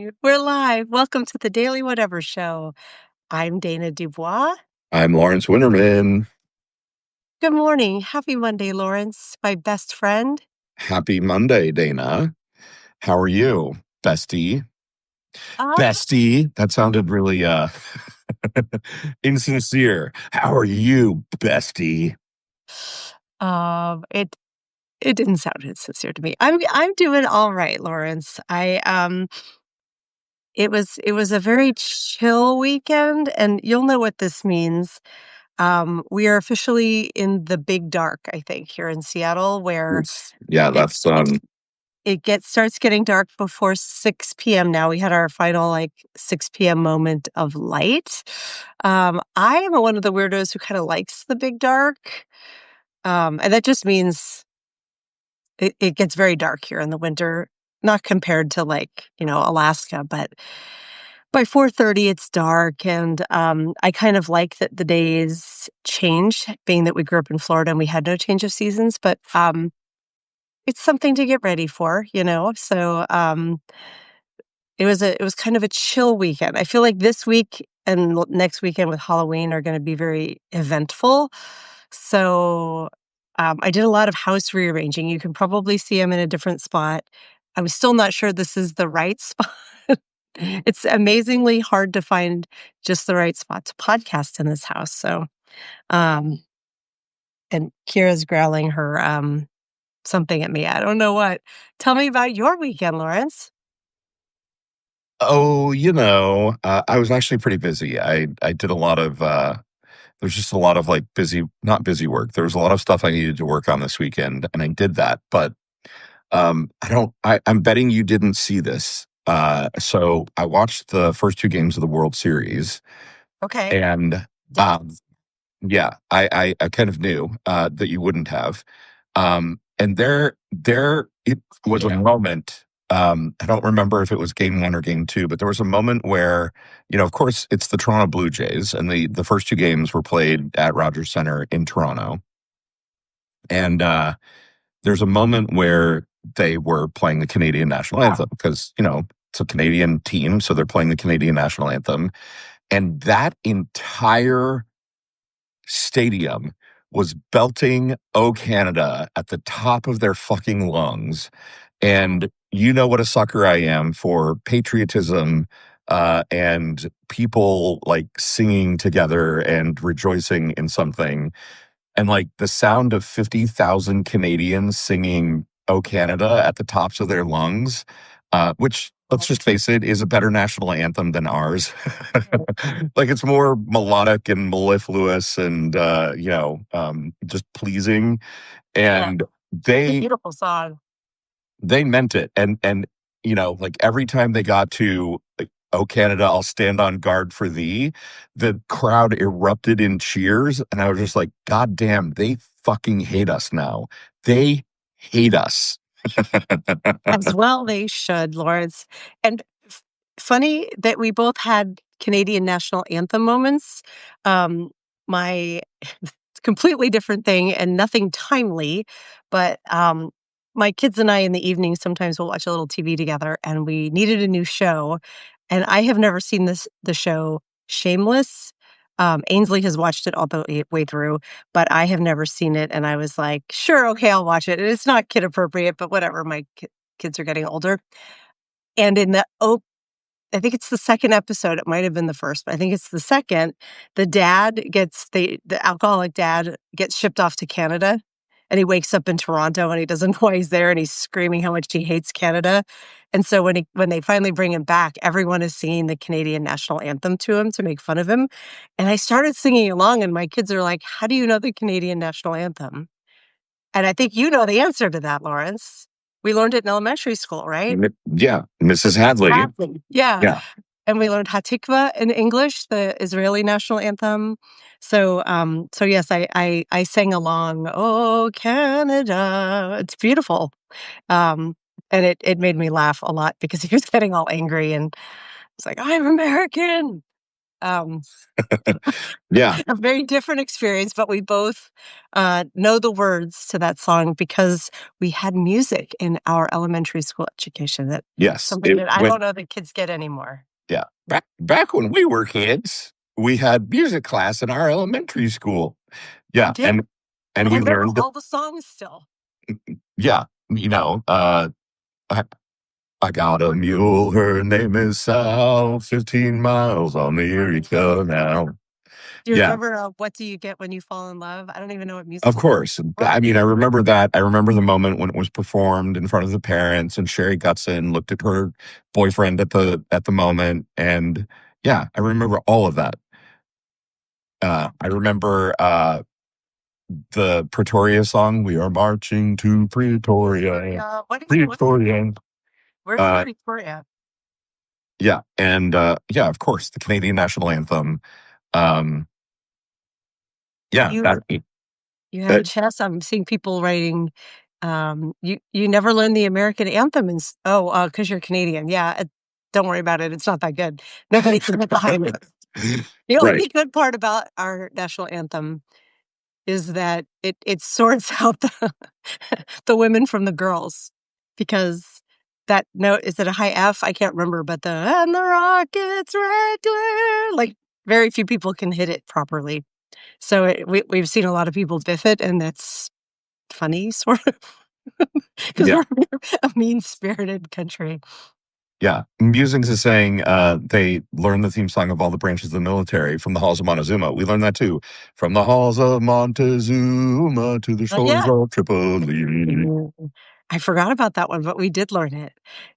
right, we're live. Welcome to the Daily Whatever Show. I'm Dana Dubois. I'm Lawrence Winterman. Good morning. Happy Monday, Lawrence, my best friend. Happy Monday, Dana. How are you, bestie? Uh, Bestie. That sounded really insincere. How are you, bestie? it it didn't sound insincere to me. I'm doing all right, Lawrence. It was a very chill weekend, and you'll know what this means. We are officially in the big dark, I think, here in Seattle, where Yeah, it that's starts getting dark before 6 p.m. now. We had our final, 6 p.m. moment of light. I am one of the weirdos who kinda likes the big dark, and that just means it gets very dark here in the winter, not compared to, Alaska, but by 4:30, it's dark, and, I kind of like that the days change, being that we grew up in Florida and we had no change of seasons, but, it's something to get ready for, you know? So, it was kind of a chill weekend. I feel like this week and next weekend with Halloween are gonna be very eventful. So, I did a lot of house rearranging. You can probably see I'm in a different spot. I'm still not sure this is the right spot. It's amazingly hard to find just the right spot to podcast in this house. So, um, and Kira's growling her, something at me. I don't know what. Tell me about your weekend, Lawrence. oh, I was actually pretty busy. I did a lot of there's just a lot of like busy, not busy work. There was a lot of stuff I needed to work on this weekend, and I did that. But I'm betting you didn't see this. So I watched the first two games of the World Series, Okay. and Yes. um, yeah, I kind of knew that you wouldn't have. And there it was a moment. I don't remember if it was game one or game two, but there was a moment where, of course, it's the Toronto Blue Jays, and the first two games were played at Rogers Center in Toronto. And there's a moment where they were playing the Canadian national anthem because, it's a Canadian team, so they're playing the Canadian national anthem. And that entire stadium was belting "O Canada" at the top of their fucking lungs. And you know what a sucker I am for patriotism and people like singing together and rejoicing in something. And like the sound of 50,000 Canadians singing "O Canada" at the tops of their lungs, which, let's just face it, is a better national anthem than ours. Like it's more melodic and mellifluous and, just pleasing. Yeah. And they Beautiful song. they meant it. And like every time they got to like, "Oh Canada, I'll stand on guard for thee," the crowd erupted in cheers, and I was just like, God damn, they fucking hate us now. They hate us. As well they should, Lawrence. And funny that we both had Canadian national anthem moments. My completely different thing and nothing timely, but, my kids and I in the evening sometimes will watch a little TV together, and we needed a new show, and I have never seen the show Shameless. Ainsley has watched it all the way through, but I have never seen it, and I was like, "Sure, okay, I'll watch it." And it's not kid appropriate, but whatever, my kids are getting older. And in the I think it's the second episode, it might have been the first, but I think it's the second, the alcoholic dad gets shipped off to Canada, and he wakes up in Toronto, and he doesn't know why he's there, and he's screaming how much he hates Canada. And so when they finally bring him back, everyone is singing the Canadian national anthem to him to make fun of him. And I started singing along, and my kids are like, "How do you know the Canadian national anthem?" And I think you know the answer to that, Lawrence. We learned it in elementary school, right? Yeah, Mrs. Hadley. Exactly. Yeah. Yeah. And we learned Hatikva in English, the Israeli national anthem. So yes, I sang along, "Oh, Canada." It's beautiful. Um, and it made me laugh a lot because he was getting all angry and it's like, "I'm American." Yeah. A very different experience, but we both know the words to that song because we had music in our elementary school education. That Yes. something that I don't know that kids get anymore. Yeah. Back when we were kids, we had music class in our elementary school. We Yeah. did. And I we remember learned, all the songs still. yeah, you know, I, I got a mule. Her name is Sal. 15 miles on the Erie Canal. Do you Yeah, remember What Do You Get When You Fall in Love? I don't even know what of musical. course. I mean, I remember that. I remember the moment when it was performed in front of the parents, and Sherry Gutson looked at her boyfriend at the moment, and yeah, I remember all of that. I remember the Pretoria song. We are marching to Pretoria, What Pretoria. where's Uh, Pretoria? yeah, and yeah, of course, the Canadian national anthem. Um, yeah, You that. you have Uh, chess. I'm seeing people writing. You never learn the American anthem, and because you're Canadian. Yeah, don't worry about it. It's not that good. Nobody can get behind it. The right. only good part about our national anthem is that it sorts out the women from the girls, because that note, is it a high F? I can't remember, but and the rockets red glare, like very few people can hit it properly. So we've seen a lot of people biff it, and that's funny, sort of, because Yeah. we're a mean-spirited country. Yeah. Musings is saying they learned the theme song of all the branches of the military from the halls of Montezuma. We learned that too. From the halls of Montezuma to the Oh, shores yeah. of Tripoli. Mm. I forgot about that one, but we did learn it.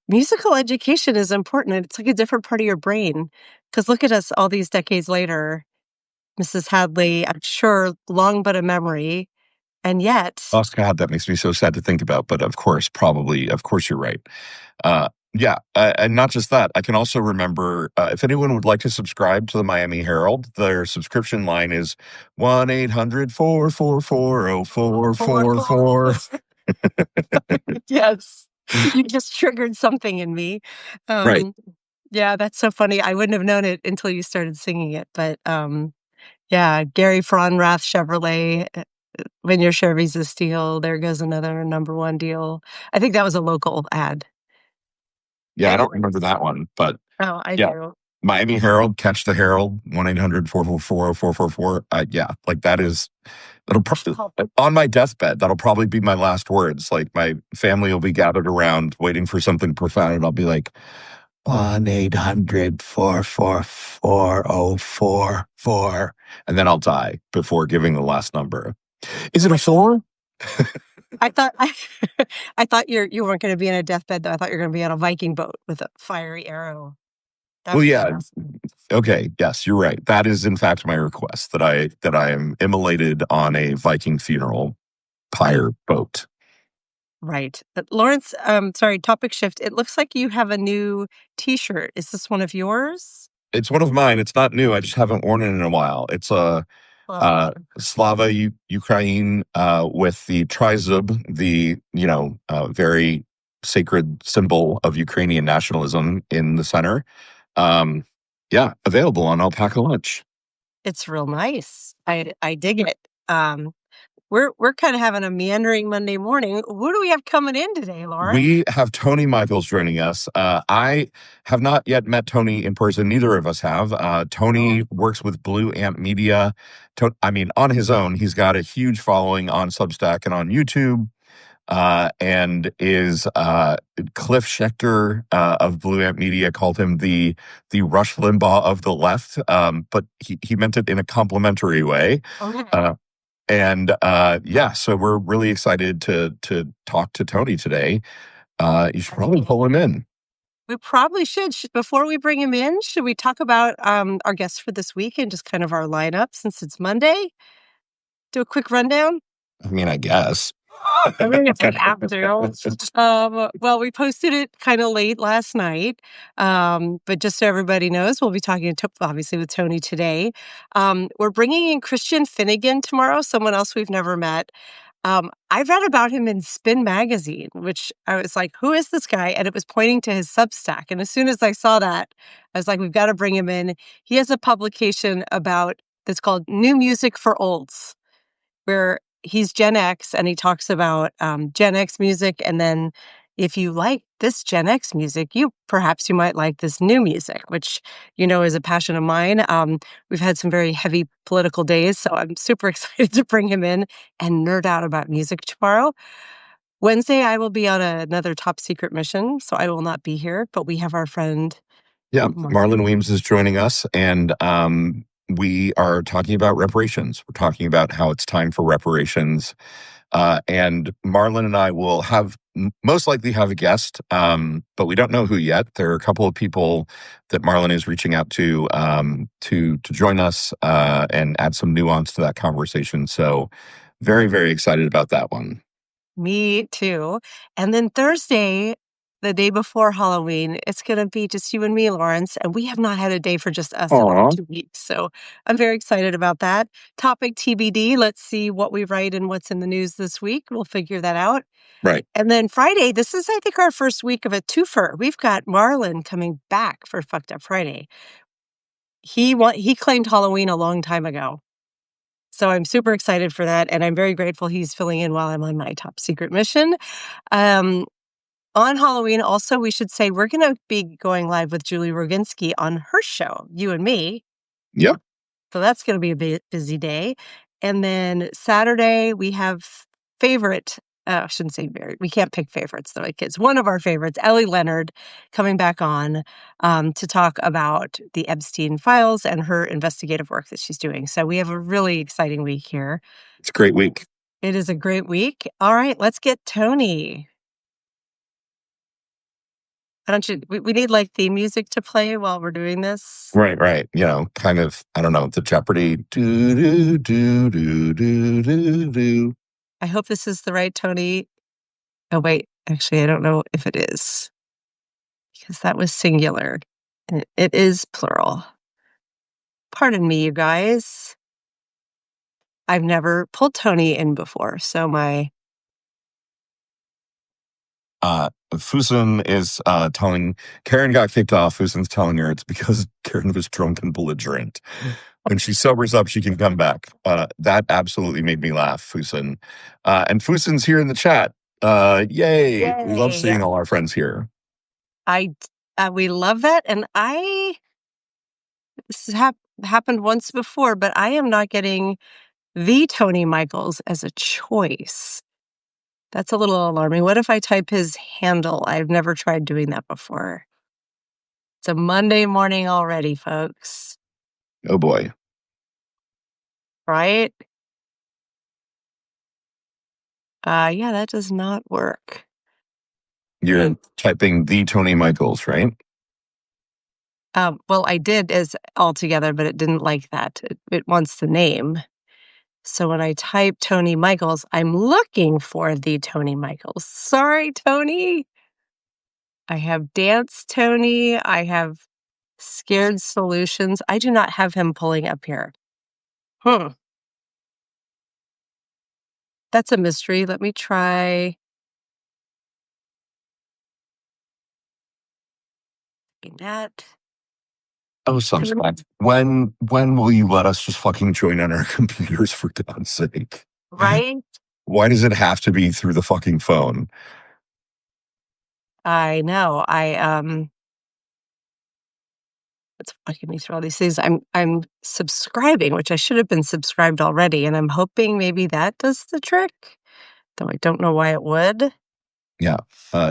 Musical education is important, and it's like a different part of your brain. Because look at us all these decades later, Mrs. Hadley, I'm sure long but a memory, and yet Oh, God, that makes me so sad to think about. But of course, of course, you're right. Yeah. And not just that, I can also remember if anyone would like to subscribe to the Miami Herald, their subscription line is 1-800-444-0444. yes, you just triggered something in me. Right. Um, yeah, that's so funny. I wouldn't have known it until you started singing it, but, yeah, Gary Fronrath Chevrolet, "When Your Chevy's a Steal, there goes another number 1 deal." I think that was a local ad. Yeah, I don't Anyways. remember that one, but Oh, I yeah. do. Miami Herald, catch the Herald, 1-800-444-0444. Yeah, like that'll probably, Call on my deathbed, that'll probably be my last words. Like my family will be gathered around waiting for something profound, and I'll be like, 1-800-444-0444. And then I'll die before giving the last number. Is it a four? I thought I thought you weren't gonna be in a deathbed, though. I thought you were gonna be on a Viking boat with a fiery arrow. That Well, would be yeah. awesome. Okay. Yes, you're right. That is in fact my request, that I am immolated on a Viking funeral pyre boat. Right. Lawrence, sorry, topic shift. It looks like you have a new T-shirt. Is this one of yours? It's one of mine. It's not new. I just haven't worn it in a while. It's a Well, Slava Ukraine with the trizub, the very sacred symbol of Ukrainian nationalism in the center. Um, yeah, available on Alpaca Lunch. it's real nice. I dig it. Um, we're kinda having a meandering Monday morning. Who do we have coming in today, Lawrence? We have Tony Michaels joining us. I have not yet met Tony in person. Neither of us have. Oh. Tony works with Blue Ant Media. I mean, on his own, he's got a huge following on Substack and on YouTube. And is Cliff Schechter of Blue Ant Media called him the Rush Limbaugh of the left, but he meant it in a complimentary way. Okay. And yeah, so we're really excited to talk to Tony today. You should probably pull him in. We probably should. Before we bring him in, should we talk about, our guests for this week and just kind of our lineup since it's Monday? Do a quick rundown? I mean, I guess. I mean, if we have to. Well, we posted it kinda late last night, but just so everybody knows, we'll be talking to obviously with Tony today. We're bringing in Christian Finnegan tomorrow, someone else we've never met. I read about him in Spin Magazine, which I was like, "Who is this guy?" And it was pointing to his Substack, and as soon as I saw that, I was like, we've got to bring him in. He has a publication that's called New Music for Olds, where he's Gen X and he talks about Gen X music. And then if you like this Gen X music, perhaps you might like this new music, which, is a passion of mine. We've had some very heavy political days, so I'm super excited to bring him in and nerd out about music tomorrow. Wednesday, I will be on another top secret mission, so I will not be here, but we have our friend. Yeah, Marlon Weems is joining us, and we are talking about reparations. We're talking about how it's time for reparations. And Marlon and I will most likely have a guest, but we don't know who yet. There are a couple of people that Marlon is reaching out to join us and add some nuance to that conversation. So very, very excited about that one. Me too. And then Thursday, the day before Halloween, it's going to be just you and me, Lawrence. And we have not had a day for just us in like 2 weeks. So I'm very excited about that. Topic TBD. Let's see what we write and what's in the news this week. We'll figure that out. Right. And then Friday, this is, I think, our first week of a twofer. We've got Marlon coming back for Fucked Up Friday. He claimed Halloween a long time ago. So I'm super excited for that. And I'm very grateful he's filling in while I'm on my top secret mission. On Halloween, also, we should say we're going to be going live with Julie Roginski on her show, You and Me. Yep. So that's going to be a busy day. And then Saturday, we have I shouldn't say very, we can't pick favorites, though, kids. One of our favorites, Ellie Leonard, coming back on to talk about the Epstein files and her investigative work that she's doing. So we have a really exciting week here. It's a great week. It is a great week. All right, let's get Tony. We need like theme music to play while we're doing this. Right. Kind of, I don't know, the Jeopardy. Do, do, do, do, do, do, do. I hope this is the right Tony. Oh, wait. Actually, I don't know if it is. Because that was singular. And it is plural. Pardon me, you guys. I've never pulled Tony in before, so Fusen is telling Karen got kicked off. Fusen's telling her it's because Karen was drunk and belligerent. When she sobers up, she can come back. That absolutely made me laugh, Fusen. And Fusen's here in the chat. Yay. We love seeing all our friends here. We love that. And this has happened once before, but I am not getting the Tony Michaels as a choice. That's a little alarming. What if I type his handle? I've never tried doing that before. It's a Monday morning already, folks. Oh, boy. Right? Yeah, that does not work. You're typing the Tony Michaels, right? Well, I did as altogether, but it didn't like that. It wants the name. So when I type Tony Michaels, I'm looking for the Tony Michaels. Sorry, Tony. I have Dance Tony. I have Scared Solutions. I do not have him pulling up here. That's a mystery. Let me try. That. Oh, sometimes. When will you let us just fucking join on our computers, for God's sake? Right? Why does it have to be through the fucking phone? I know. It's fucking me through all these things. I'm subscribing, which I should have been subscribed already, and I'm hoping maybe that does the trick. Though I don't know why it would. Yeah.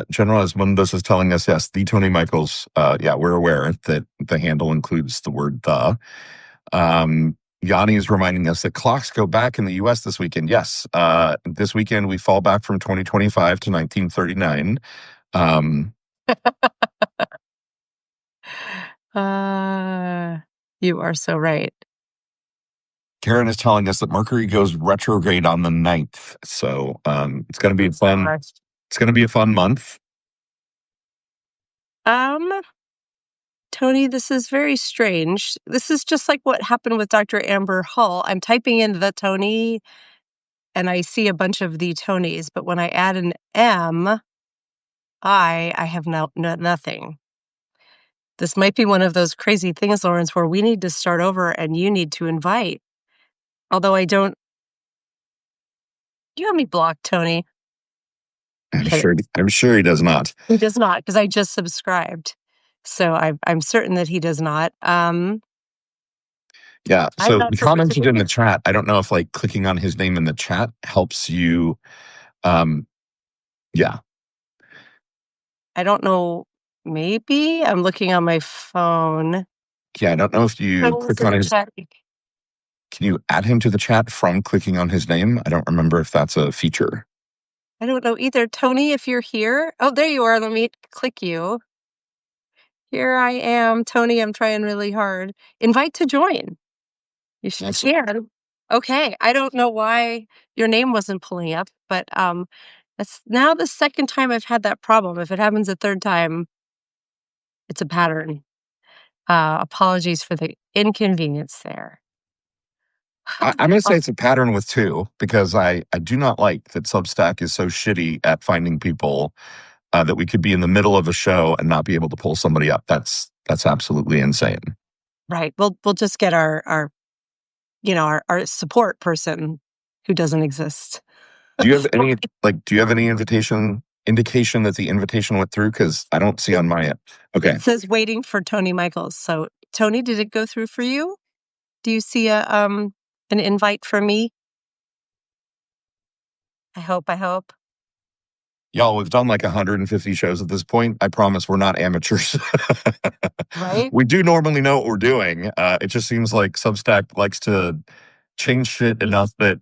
General Asmundus is telling us, yes, the Tony Michaels. Yeah, we're aware that the handle includes the word the. Yanni is reminding us that clocks go back in the U.S. this weekend. Yes. This weekend, we fall back from 2025 to 1939. You are so right. Karen is telling us that Mercury goes retrograde on the 9th. So it's going to be fun. It's going to be a fun month. Tony, this is very strange. This is just like what happened with Dr. Amber Hull. I'm typing in the Tony and I see a bunch of the Tonys, but when I add an M, I have nothing. This might be one of those crazy things, Lawrence, where we need to start over and you need to invite. Although I don't. Do you have me blocked, Tony? I'm Kidding. sure. I'm sure he does not. He does not, because I just subscribed. So I'm certain that he does not. Yeah. I'm So not the sure what to commented do. in the chat. I don't know if like clicking on his name in the chat helps you. Yeah. I don't know. Maybe I'm looking on my phone. Yeah. I don't know if you Tony's click in on the his. chat. Can you add him to the chat from clicking on his name? I don't remember if that's a feature. I don't know either. Tony, if you're here. Oh, there you are. Let me click you. Here I am. Tony, I'm trying really hard. Invite to join. You That's can. Okay. I don't know why your name wasn't pulling up, but that's now the second time I've had that problem. If it happens a third time, it's a pattern. Apologies for the inconvenience there. I'm going to say it's a pattern with two because I do not like that Substack is so shitty at finding people that we could be in the middle of a show and not be able to pull somebody up. That's absolutely insane. Right. We'll just get our our support person who doesn't exist. Do you have any do you have any indication that the invitation went through? Because I don't see on my end. Okay. It says waiting for Tony Michaels. So Tony, did it go through for you? Do you see an invite from me? I hope. Y'all, we've done like 150 shows at this point. I promise we're not amateurs. Right? We do normally know what we're doing. It just seems like Substack likes to change shit enough that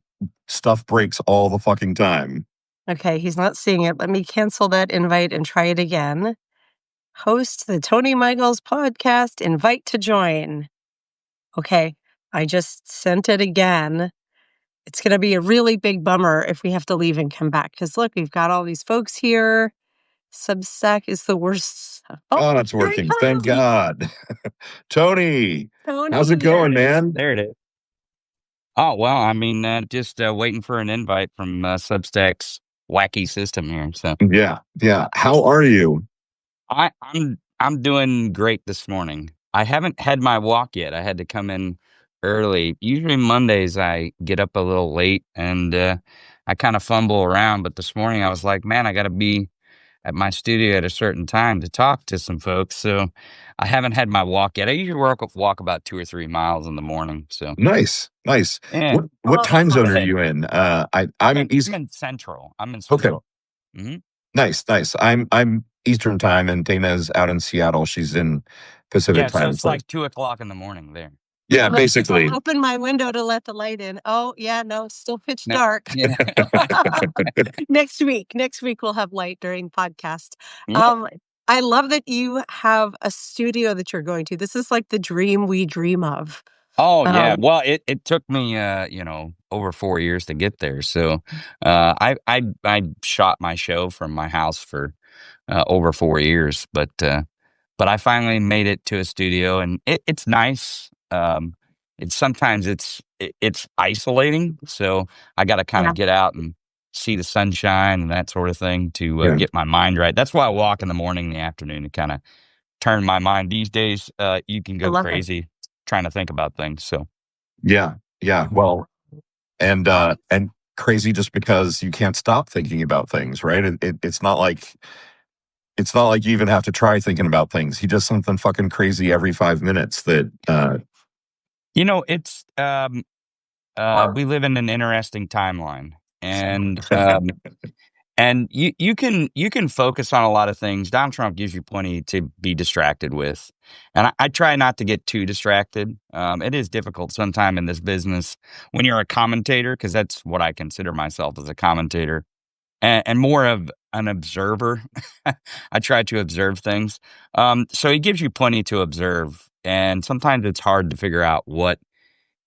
stuff breaks all the fucking time. Okay, he's not seeing it. Let me cancel that invite and try it again. Host the Tony Michaels podcast, invite to join. Okay, I just sent it again. It's going to be a really big bummer if we have to leave and come back. Because look, we've got all these folks here. Substack is the worst. Oh, Oh, it's here he working. Thank comes. God. Tony, how's it Tony. going, man? There it is. Oh, well, I mean, just waiting for an invite from Substack's wacky system here. So Yeah, yeah. How are you? I'm doing great this morning. I haven't had my walk yet. I had to come in early. Usually Mondays I get up a little late and I kind of fumble around. But this morning I was like, man, I got to be at my studio at a certain time to talk to some folks. So I haven't had my walk yet. I usually walk about 2 or 3 miles in the morning. So Nice, nice. yeah, What Oh, that time zone sounds are ahead. you in? I'm I'm East. in Central. I'm in Okay, Central. Hmm. nice, nice. I'm Eastern time, and Dana's out in Seattle. She's in Pacific Yeah, so time. it's So like 2 o'clock in the morning there. yeah, Let me basically. open my window to let the light in. Oh, yeah, no, it's still pitch No, dark. yeah, Next week we'll have light during podcast. yeah. Um, I love that you have a studio that you're going to. This is like the dream we dream of. Oh yeah. Um, Well, it took me over 4 years to get there. So I shot my show from my house for over 4 years, but I finally made it to a studio, and it's nice. It's sometimes it's isolating, so I got to kind yeah, of get out and see the sunshine and that sort of thing to Yeah, get my mind right. That's why I walk in the morning, and the afternoon to kind of turn my mind. These days, you can I go love it. crazy trying to think about things. So yeah, yeah. Well, and crazy just because you can't stop thinking about things, right? It's not like you even have to try thinking about things. He does something fucking crazy every 5 minutes. That it's we live in an interesting timeline, and you can focus on a lot of things. Donald Trump gives you plenty to be distracted with, and I try not to get too distracted. It is difficult sometime in this business when you're a commentator, because that's what I consider myself, as a commentator, and more of an observer. I try to observe things. So he gives you plenty to observe, and sometimes it's hard to figure out what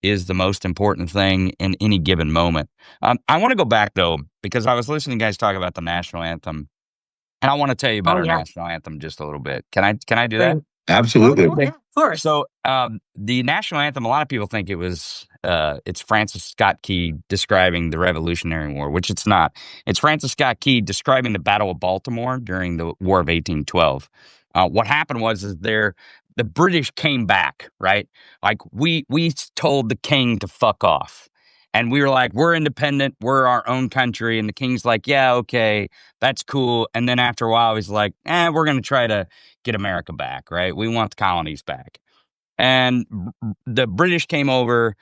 is the most important thing in any given moment. I want to go back though, because I was listening to you guys talk about the national anthem, and I want to tell you about Oh, our yeah. national anthem just a little bit. Can I do Great. that? absolutely. Oh, yeah, of course. So the national anthem, a lot of people think it's Francis Scott Key describing the Revolutionary War, which it's not. It's Francis Scott Key describing the Battle of Baltimore during the War of 1812. What happened was is the British came back, right? Like we told the king to fuck off. And we were like, we're independent, we're our own country. And the king's like, yeah, okay, that's cool. And then after a while, he's like, we're going to try to get America back, right? We want the colonies back. And the British came over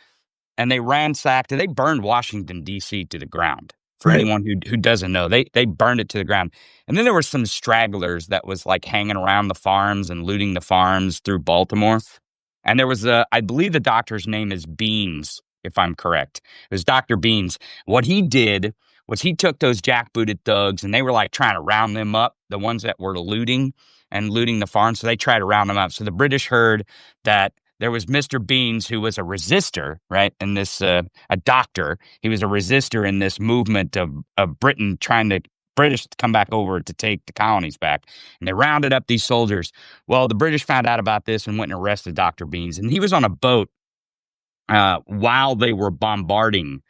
and they ransacked and they burned Washington, D.C. to the ground. For Right. anyone who doesn't know, they burned it to the ground. And then there were some stragglers that was like hanging around the farms and looting the farms through Baltimore. And there was I believe the doctor's name is Beans, if I'm correct. It was Dr. Beans. What he did was he took those jackbooted thugs and they were like trying to round them up, the ones that were looting the farm. So they tried to round them up. So the British heard that there was Mr. Beans, who was a resistor, right? And this, a doctor, he was a resistor in this movement of Britain trying to British to come back over to take the colonies back. And they rounded up these soldiers. Well, the British found out about this and went and arrested Dr. Beans. And he was on a boat while they were bombarding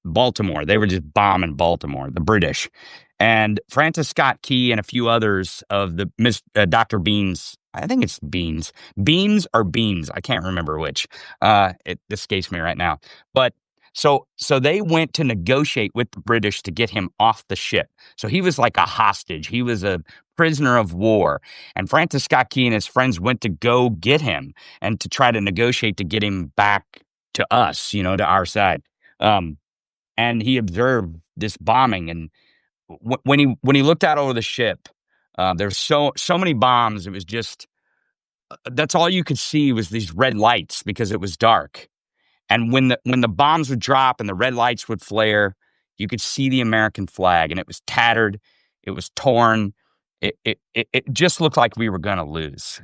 Baltimore. They were just bombing Baltimore, the British. And Francis Scott Key and a few others of the Dr. Beans, I think it's Beans or Beans. I can't remember which. It escapes me right now. But so they went to negotiate with the British to get him off the ship. So he was like a hostage. He was a prisoner of war. And Francis Scott Key and his friends went to go get him and to try to negotiate to get him back to us, to our side. And he observed this bombing, and when he looked out over the ship, there's so many bombs. It was just that's all you could see was these red lights because it was dark. And when the bombs would drop and the red lights would flare, you could see the American flag, and it was tattered, it was torn, it just looked like we were going to lose.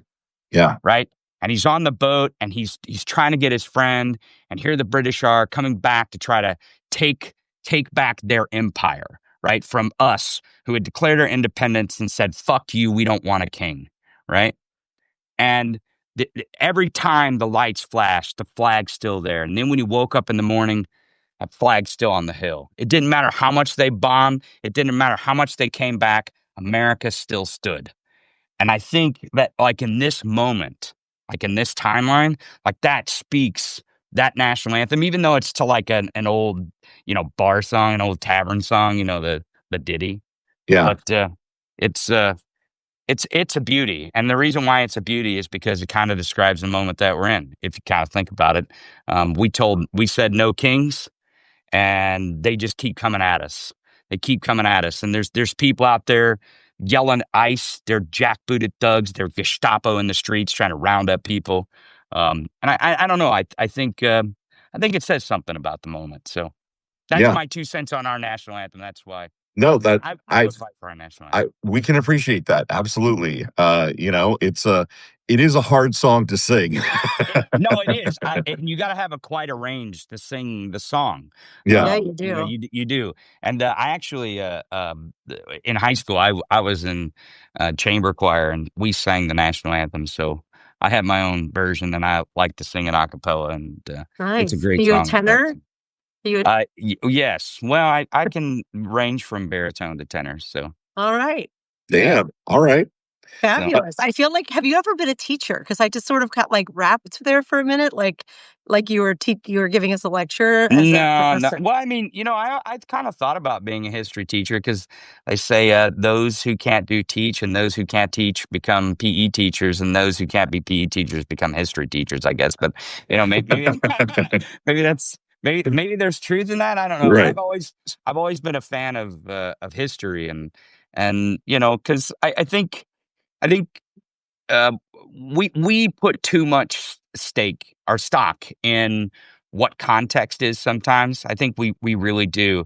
Yeah. Right. And he's on the boat and he's trying to get his friend. And here the British are coming back to try to take back their empire, right, from us who had declared our independence and said, fuck you, we don't want a king. Right. And every time the lights flashed, the flag's still there. And then when he woke up in the morning, that flag's still on the hill. It didn't matter how much they bombed. It didn't matter how much they came back. America still stood. And I think that, like, in this moment, like in this timeline, like that speaks that national anthem, even though it's to like an old, bar song, an old tavern song, the ditty. Yeah. But it's a beauty. And the reason why it's a beauty is because it kind of describes the moment that we're in. If you kind of think about it, we said no kings, and they just keep coming at us. They keep coming at us. And there's people out there yelling ICE. They're jackbooted thugs. They're Gestapo in the streets trying to round up people. And I don't know. I think it says something about the moment. So that's Yeah. my 2 cents on our national anthem. That's why No, that I would fight for our national anthem. we can appreciate that. Absolutely. It is a hard song to sing. No, it is. And you got to have quite a range to sing the song. Yeah. Yeah, you do. You do. And I actually, in high school, I was in chamber choir, and we sang the national anthem. So I have my own version, and I like to sing it a cappella. And it's a Nice. Are great you a song. tenor? Are you Yes. Well, I can range from baritone to tenor. So, all right. Damn. All right. so Fabulous. I feel like, have you ever been a teacher? Because I just sort of got like wrapped there for a minute, like you were giving us a lecture as a no. professor. Well, I mean, I kind of thought about being a history teacher because they say those who can't teach and those who can't teach become PE teachers, and those who can't be PE teachers become history teachers, I guess. But maybe maybe there's truth in that. I don't know. But Right. I've always been a fan of history, and because I think uh, we put too much stock in what context is sometimes. I think we really do.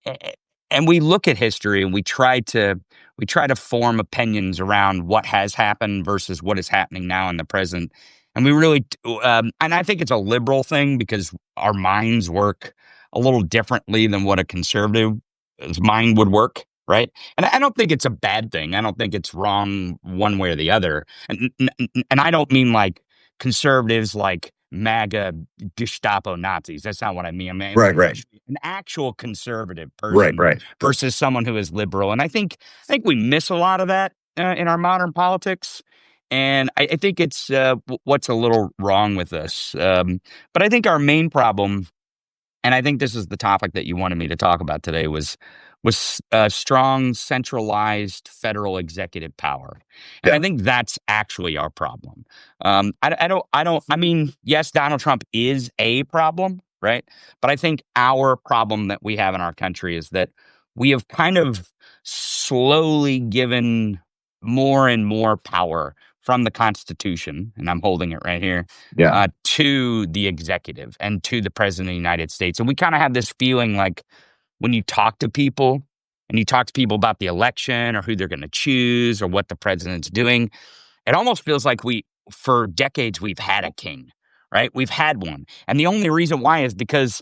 A- And we look at history and we try to form opinions around what has happened versus what is happening now in the present. And we really and I think it's a liberal thing because our minds work a little differently than what a conservative mind would work, right? And I don't think it's a bad thing. I don't think it's wrong one way or the other. And I don't mean like conservatives like MAGA Gestapo Nazis. That's not what I mean. I mean Right. an actual conservative Right. person Right. versus someone who is liberal. And I think we miss a lot of that in our modern politics. And I think it's what's a little wrong with us. But I think our main problem, and I think this is the topic that you wanted me to talk about today, was strong centralized federal executive power, and I Yeah. think that's actually our problem. I mean, yes, Donald Trump is a problem, right? But I think our problem that we have in our country is that we have kind of slowly given more and more power from the Constitution, and I'm holding it right here, Yeah. to the executive and to the president of the United States. And we kind of have this feeling like when you talk to people and you talk to people about the election or who they're going to choose or what the president's doing, it almost feels like for decades, we've had a king, right? We've had one. And the only reason why is because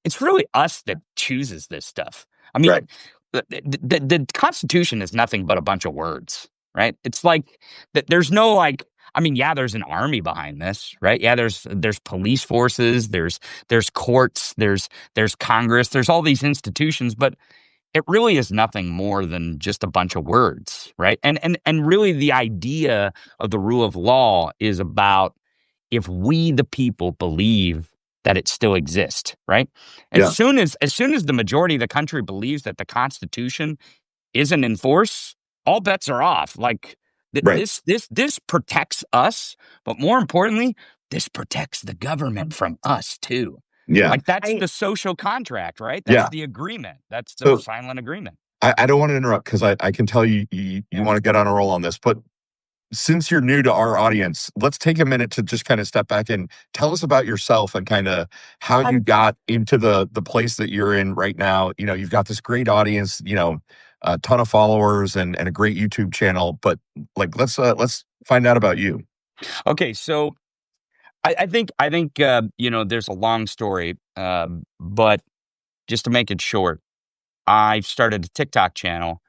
it's really us that chooses this stuff. I mean, Right. the Constitution is nothing but a bunch of words, right? It's like there's no like, I mean, yeah, there's an army behind this, right? Yeah, there's police forces, there's courts, there's Congress, there's all these institutions, but it really is nothing more than just a bunch of words, right? And really the idea of the rule of law is about if we the people believe that it still exists, right? Yeah. As soon as the majority of the country believes that the Constitution isn't in force, all bets are off. Like Right. this protects us, but more importantly, this protects the government from us too. Yeah. Like that's I the social contract, right? That's Yeah. the agreement. That's the So silent agreement. I don't want to interrupt because I can tell you want to get on a roll on this, but since you're new to our audience, let's take a minute to just kind of step back and tell us about yourself and kind of how you I'm got into the place that you're in right now. You know, you've got this great audience, you know, a ton of followers and a great YouTube channel, but like let's find out about you. Okay, so I think you know there's a long story, but just to make it short, I started a TikTok channel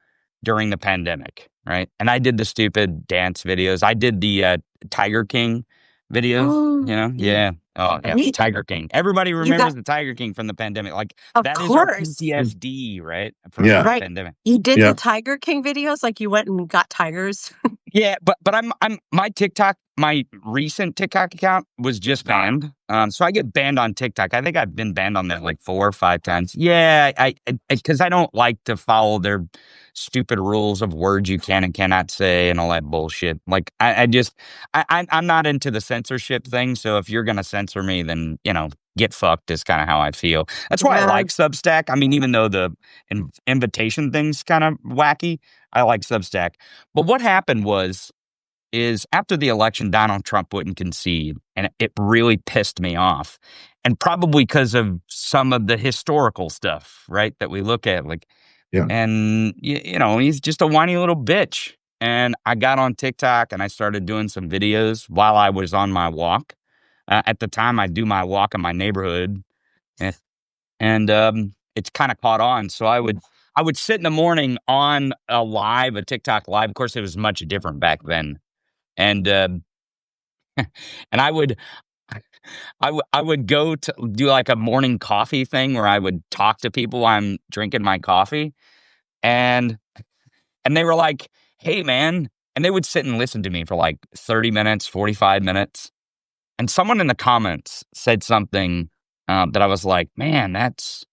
during the pandemic, right? And I did the stupid dance videos. I did the Tiger King videos, you know? y Yeah. Oh, yeah. we Tiger King. Everybody you remembers got the Tiger King from the pandemic. Like, of that is our course. PTSD, right? From the Yeah. Right. pandemic. You did the Yeah. Tiger King videos, like, you went and got tigers? Yeah, but my recent TikTok account was just banned. So I get banned on TikTok. I think I've been banned on that like 4 or 5 times. Yeah, I because I don't like to follow their stupid rules of words you can and cannot say and all that bullshit. Like I just I'm not into the censorship thing. So if you're gonna censor me, then you know get fucked is kind of how I feel. That's why I Yeah. like Substack. I mean, even though the invitation thing's kind of wacky, I like Substack. But what happened is after the election, Donald Trump wouldn't concede, and it really pissed me off. And probably because of some of the historical stuff, right, that we look at, like, Yeah. and you know, he's just a whiny little bitch. And I got on TikTok and I started doing some videos while I was on my walk. At the time, I do my walk in my neighborhood, eh, and it's kind of caught on. So I would sit in the morning on a TikTok live. Of course, it was much different back then, and and I would go to do like a morning coffee thing where I would talk to people while I'm drinking my coffee, and they were like, "Hey, man," and they would sit and listen to me for like 30 minutes, 45 minutes, and someone in the comments said something that I was like, "Man, that's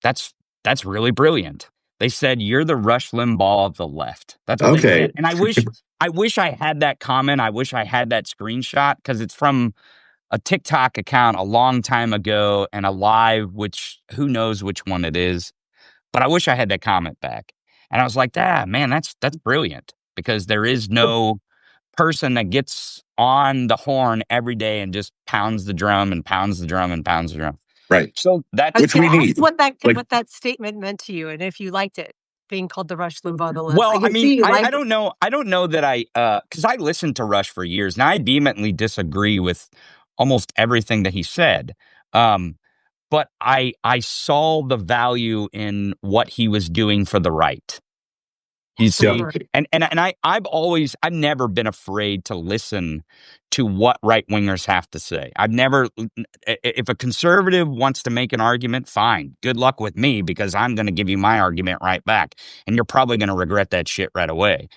that's really brilliant." They said, "You're the Rush Limbaugh of the left." That's what they Okay. said, and I wish I had that comment. I wish I had that screenshot because it's from a TikTok account a long time ago and a live, which who knows which one it is. But I wish I had that comment back. And I was like, ah, man, that's brilliant because there is no person that gets on the horn every day and just pounds the drum and pounds the drum and pounds the drum. Right. So I was that's Which gonna we ask need. Like what that statement meant to you, and if you liked it, being called the Rush Limbaugh of the left. I well, I can mean, see you I liked it. don't know. I don't know that because I listened to Rush for years and I vehemently disagree with almost everything that he said. Um, but I saw the value in what he was doing for the right. You see, Sure. I've never been afraid to listen to what right wingers have to say. I've never, if a conservative wants to make an argument, fine, good luck with me, because I'm going to give you my argument right back, and you're probably going to regret that shit right away.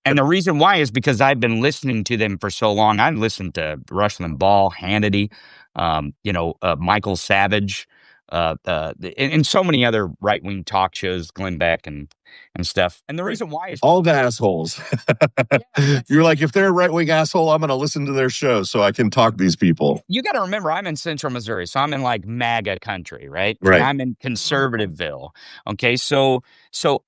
And the reason why is because I've been listening to them for so long. I've listened to Rush Limbaugh, Hannity, Michael Savage, and so many other right wing talk shows, Glenn Beck and stuff. And the reason why is all the assholes. You're like, if they're a right wing asshole, I'm going to listen to their show so I can talk to these people. you got to remember, I'm in central Missouri, so I'm in like MAGA country, right? Right. And I'm in conservativeville. Okay. So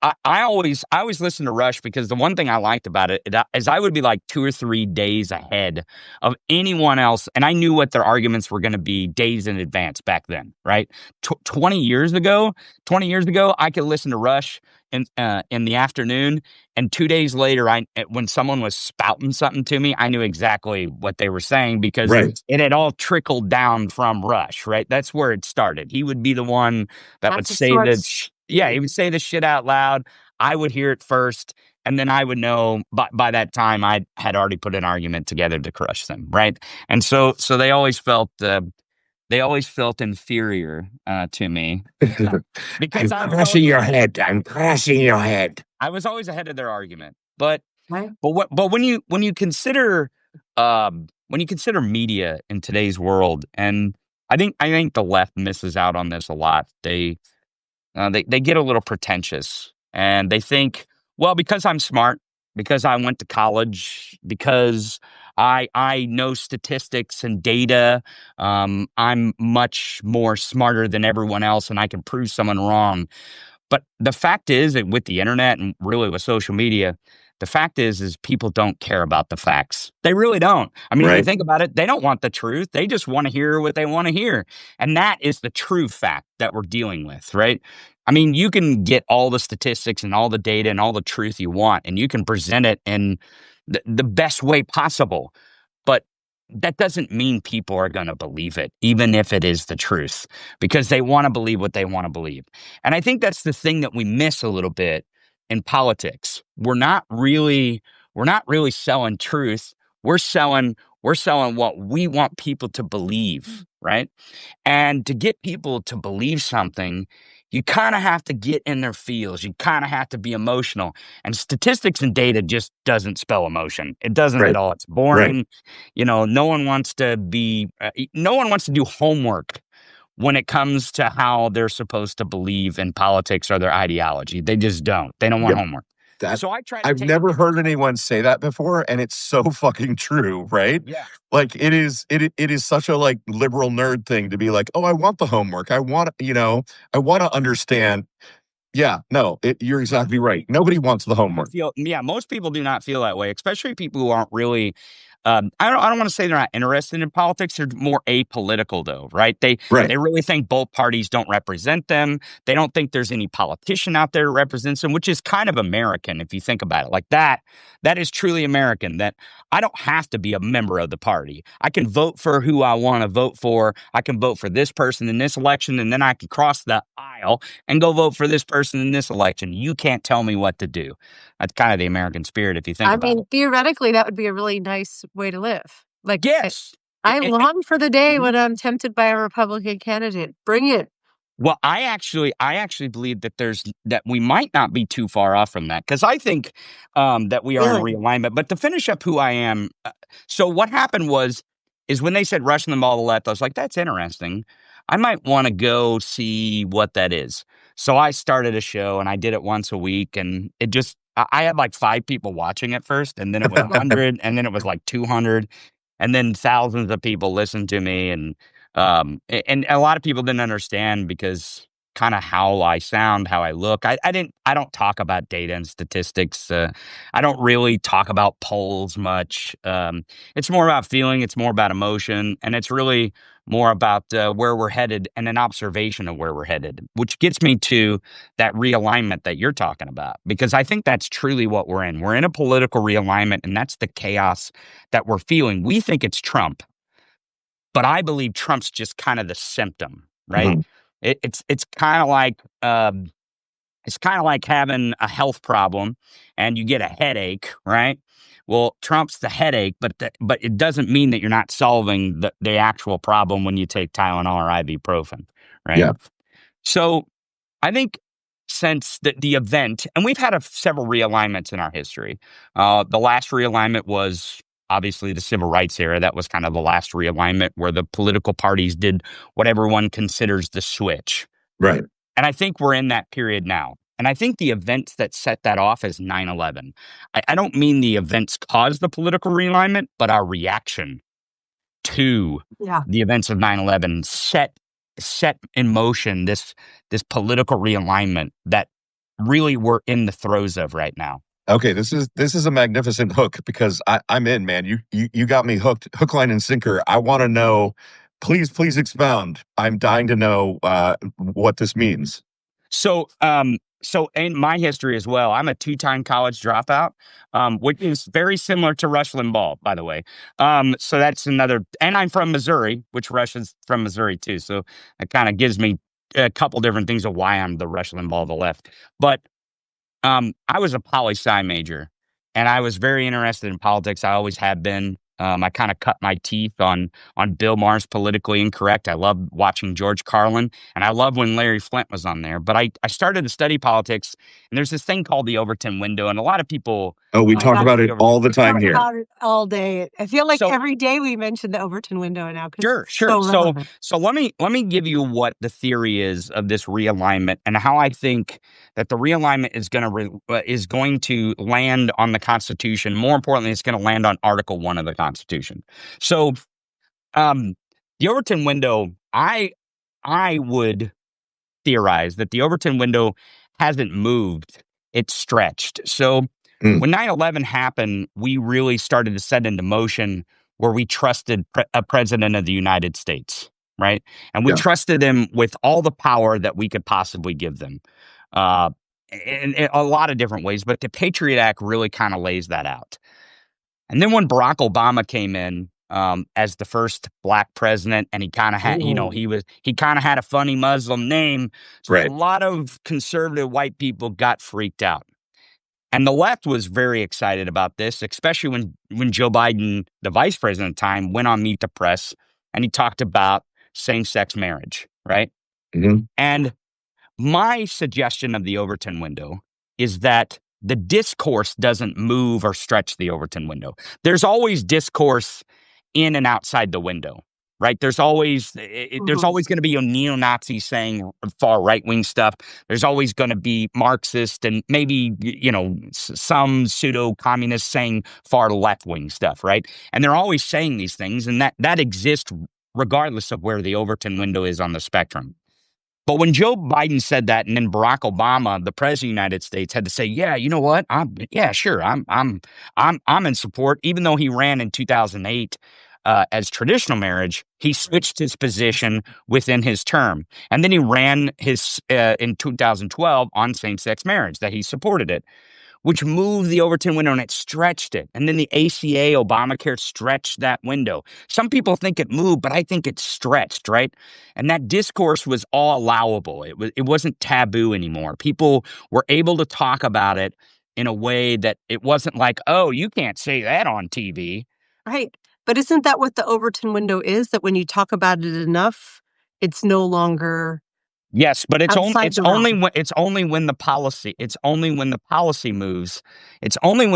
I always listen to Rush, because the one thing I liked about it is I would be like 2 or 3 days ahead of anyone else. And I knew what their arguments were going to be days in advance back then, right? 20 years ago, I could listen to Rush in the afternoon, and 2 days later, when someone was spouting something to me, I knew exactly what they were saying, because it had all trickled down from Rush, right? That's where it started. He would be the one that would say that, he would say the shit out loud. I would hear it first, and then I would know by that time I had already put an argument together to crush them, right? And so they always felt inferior to me, because I'm crushing your head. I was always ahead of their argument. But when you consider media in today's world, and I think the left misses out on this a lot. They get a little pretentious, and they think, well, because I'm smart, because I went to college, because I know statistics and data, I'm much more smarter than everyone else, and I can prove someone wrong. But the fact is that with the internet, and really with social media, the fact is people don't care about the facts. They really don't. I mean, if you think about it, they don't want the truth. They just want to hear what they want to hear. And that is the true fact that we're dealing with, right? I mean, you can get all the statistics and all the data and all the truth you want, and you can present it in the best way possible. But that doesn't mean people are going to believe it, even if it is the truth, because they want to believe what they want to believe. And I think that's the thing that we miss a little bit in politics. We're not really selling truth. We're selling what we want people to believe, right? And to get people to believe something, you kind of have to get in their feels. You kind of have to be emotional. And statistics and data just doesn't spell emotion. It doesn't at all. It's boring. No one wants to do homework when it comes to how they're supposed to believe in politics or their ideology. They just don't. They don't want homework. So I've never heard anyone say that before, and it's so fucking true, right? Yeah. Like it is such a like liberal nerd thing to be like, oh, I want the homework. I want to understand. Yeah, no, you're exactly right. Nobody wants the homework. Most people do not feel that way, especially people who aren't really. I don't want to say they're not interested in politics. They're more apolitical, though, right? They really think both parties don't represent them. They don't think there's any politician out there that represents them, which is kind of American if you think about it. Like that is truly American. That I don't have to be a member of the party. I can vote for who I want to vote for. I can vote for this person in this election, and then I can cross the aisle and go vote for this person in this election. You can't tell me what to do. That's kind of the American spirit if you think about it. Theoretically, that would be a really nice way to live. Like, yes. I long for the day when I'm tempted by a Republican candidate. Bring it. Well, I actually believe that we might not be too far off from that, because I think that we are in realignment. But to finish up who I am, so what happened is when they said Rush Limbaugh the left, I was like, that's interesting. I might want to go see what that is. So I started a show, and I did it once a week, and I had like 5 people watching at first, and then it was 100, and then it was like 200, and then thousands of people listened to me, and a lot of people didn't understand, because kind of how I sound, how I look. I don't talk about data and statistics. I don't really talk about polls much. It's more about feeling. It's more about emotion, and it's really more about where we're headed and an observation of where we're headed, which gets me to that realignment that you're talking about, because I think that's truly what we're in. We're in a political realignment, and that's the chaos that we're feeling. We think it's Trump, but I believe Trump's just kind of the symptom, right? Mm-hmm. It's kind of like It's kind of like having a health problem and you get a headache, right? Well, Trump's the headache, but it doesn't mean that you're not solving the actual problem when you take Tylenol or ibuprofen, right? Yeah. So I think since the event, and we've had several realignments in our history. The last realignment was obviously the civil rights era. That was kind of the last realignment where the political parties did what everyone considers the switch. Right. And I think we're in that period now. And I think the events that set that off is 9/11. I don't mean the events caused the political realignment, but our reaction to Yeah. the events of 9/11 set in motion this political realignment that really we're in the throes of right now. Okay, this is a magnificent hook because I'm in, man. You got me hooked, hook, line, and sinker. I want to know. Please expound. I'm dying to know what this means. So in my history as well, I'm a 2-time college dropout, which is very similar to Rush Limbaugh, by the way. So that's another, and I'm from Missouri, which Rush is from Missouri too. So it kind of gives me a couple different things of why I'm the Rush Limbaugh of the left. But I was a poli-sci major, and I was very interested in politics. I always have been. I kind of cut my teeth on Bill Maher's Politically Incorrect. I loved watching George Carlin, and I loved when Larry Flint was on there. But I started to study politics, and there's this thing called the Overton window, and a lot of people Oh, we talk about it all the time Talk here. about it all day. I feel like So every day we mention the Overton window now because sure, it's sure. so So relevant. so let me give you what the theory is of this realignment and how I think that the realignment is going to land on the Constitution. More importantly, it's going to land on Article 1 of the Constitution. So the Overton window, I would theorize that the Overton window hasn't moved, it's stretched. So Mm, when 9/11 happened, we really started to set into motion where we trusted a president of the United States, right? And we yeah. trusted him with all the power that we could possibly give them, uh, in a lot of different ways. But the Patriot Act really kind of lays that out. And then when Barack Obama came in as the first black president, and he kind of had, Ooh. he kind of had a funny Muslim name, so a Right. lot of conservative white people got freaked out. And the left was very excited about this, especially when Joe Biden, the vice president at the time, went on Meet the Press and he talked about same-sex marriage, right? Hmm. And my suggestion of the Overton window is that the discourse doesn't move or stretch the Overton window. There's always discourse in and outside the window, right? There's Mhm. always going to be a neo-Nazi saying far right-wing stuff. There's always going to be Marxist and maybe some pseudo-communists saying far left-wing stuff, right? And they're always saying these things, and that exists regardless of where the Overton window is on the spectrum. But when Joe Biden said that, and then Barack Obama, the president of the United States, had to say, "Yeah, you know what? Sure, I'm in support." Even though he ran in 2008 as traditional marriage, he switched his position within his term, and then he ran his in 2012 on same-sex marriage that he supported it, which moved the Overton window and it stretched it. And then the ACA, Obamacare, stretched that window. Some people think it moved, but I think it stretched, right? And that discourse was all allowable. It wasn't taboo anymore. People were able to talk about it in a way that it wasn't like, oh, you can't say that on TV. Right. But isn't that what the Overton window is? That when you talk about it enough, it's no longer Yes, but outside the realm. it's only when the policy moves. It's only when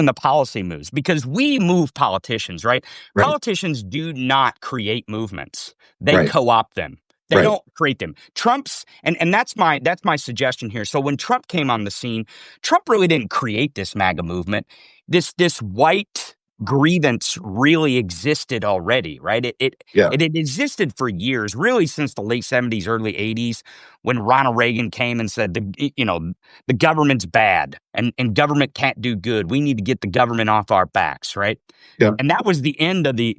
the policy moves because we move politicians, right? Right. Politicians do not create movements. They Right. co-opt them. They Right. don't create them. Trump's and that's my suggestion here. So when Trump came on the scene, Trump really didn't create this MAGA movement. This white grievance really existed already, right? Yeah. It had existed for years, really since the late 70s, early 80s, when Ronald Reagan came and said, the government's bad and government can't do good. We need to get the government off our backs, right? Yeah. And that was the end of the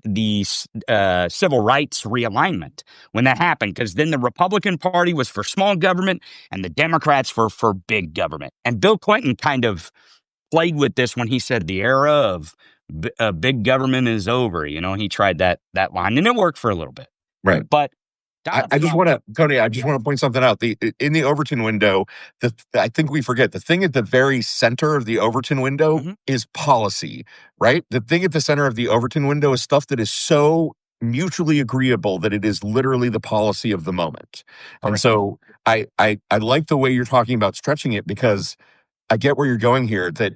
civil rights realignment when that happened, because then the Republican Party was for small government and the Democrats were for big government. And Bill Clinton kind of played with this when he said the era of big government is over. He tried that line and it worked for a little bit. Right. But Donald I just Trump. want to, Tony, I just want to point something out. In the Overton window, I think we forget the thing at the very center of the Overton window Mhm. is policy, right? The thing at the center of the Overton window is stuff that is so mutually agreeable that it is literally the policy of the moment. And Correct. so I like the way you're talking about stretching it, because I get where you're going here, that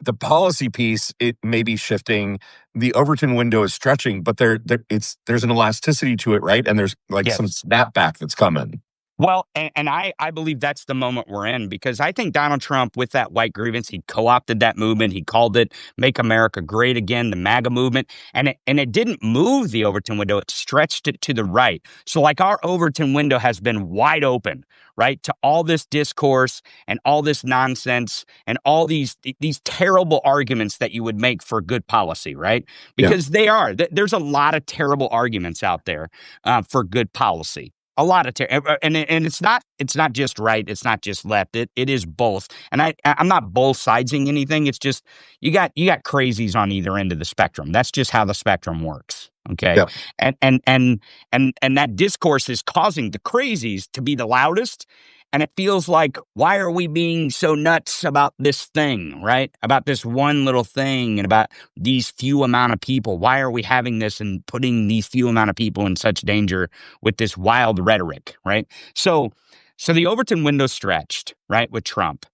the policy piece, it may be shifting. The Overton window is stretching, but there's an elasticity to it, right? And there's like some Yes. snapback that's coming. Well, and I believe that's the moment we're in, because I think Donald Trump, with that white grievance, he co-opted that movement. He called it "Make America Great Again," the MAGA movement, and it didn't move the Overton window; it stretched it to the right. So, like, our Overton window has been wide open, right, to all this discourse and all this nonsense and all these terrible arguments that you would make for good policy, right? Yeah. Because they are. There's a lot of terrible arguments out there for good policy. A lot of and it's not just right, it's not just left. It is both. And I'm not both sidesing anything. It's just you got crazies on either end of the spectrum. That's just how the spectrum works. Okay. Yeah. And that discourse is causing the crazies to be the loudest. And it feels like, why are we being so nuts about this thing, right? About this one little thing and about these few amount of people. Why are we having this and putting these few amount of people in such danger with this wild rhetoric, right? So the Overton window stretched, right, with Trump.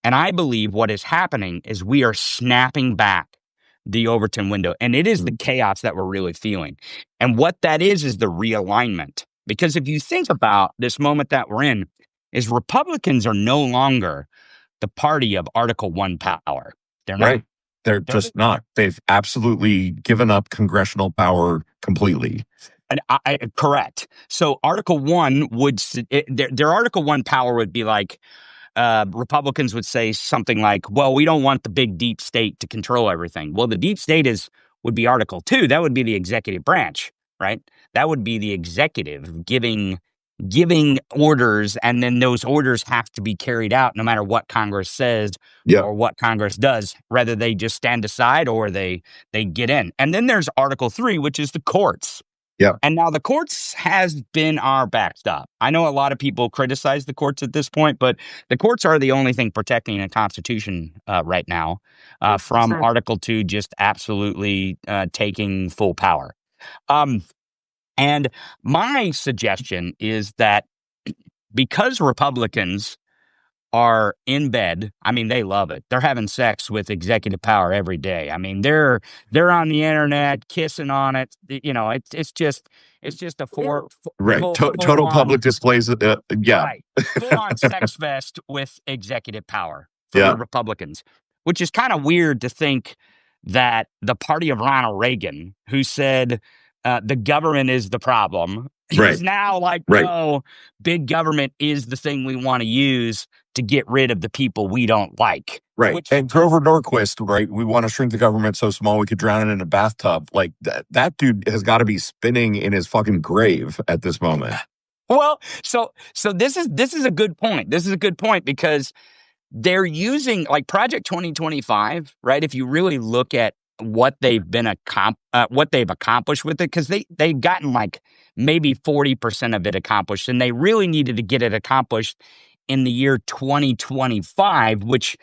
And I believe what is happening is we are snapping back the Overton window. And it is the chaos that we're really feeling. And what that is the realignment. Because if you think about this moment that we're in, is Republicans are no longer the party of Article 1 power. They're not. Right. They're just not. They've absolutely given up congressional power completely. And correct. So Article 1 their Article 1 power would be like, Republicans would say something like, well, we don't want the big deep state to control everything. Well, the deep state would be Article 2. That would be the executive branch, right? That would be the executive giving orders, and then those orders have to be carried out no matter what Congress says Yeah. or what Congress does, whether they just stand aside or they get in. And then there's Article 3, which is the courts. Yeah. And now the courts has been our backstop. I know a lot of people criticize the courts at this point, but the courts are the only thing protecting the Constitution right now from Sure. Article 2 just absolutely taking full power. And my suggestion is that because Republicans are in bed, I mean, they love it. They're having sex with executive power every day. I mean, they're on the internet kissing on it. You know, it's just a Right. full Total on, public displays. Yeah. right, full on sex fest with executive power for Yeah. the Republicans, which is kind of weird to think that the party of Ronald Reagan, who said the government is the problem, Right. is now like, Right. no, big government is the thing we want to use to get rid of the people we don't like. Right. And Grover Norquist, right? We want to shrink the government so small we could drown it in a bathtub. Like that dude has got to be spinning in his fucking grave at this moment. Well, so this is a good point. This is a good point because they're using like Project 2025, right? If you really look at what they've accomplished with it, because they've gotten like maybe 40% of it accomplished, and they really needed to get it accomplished in the year 2025, which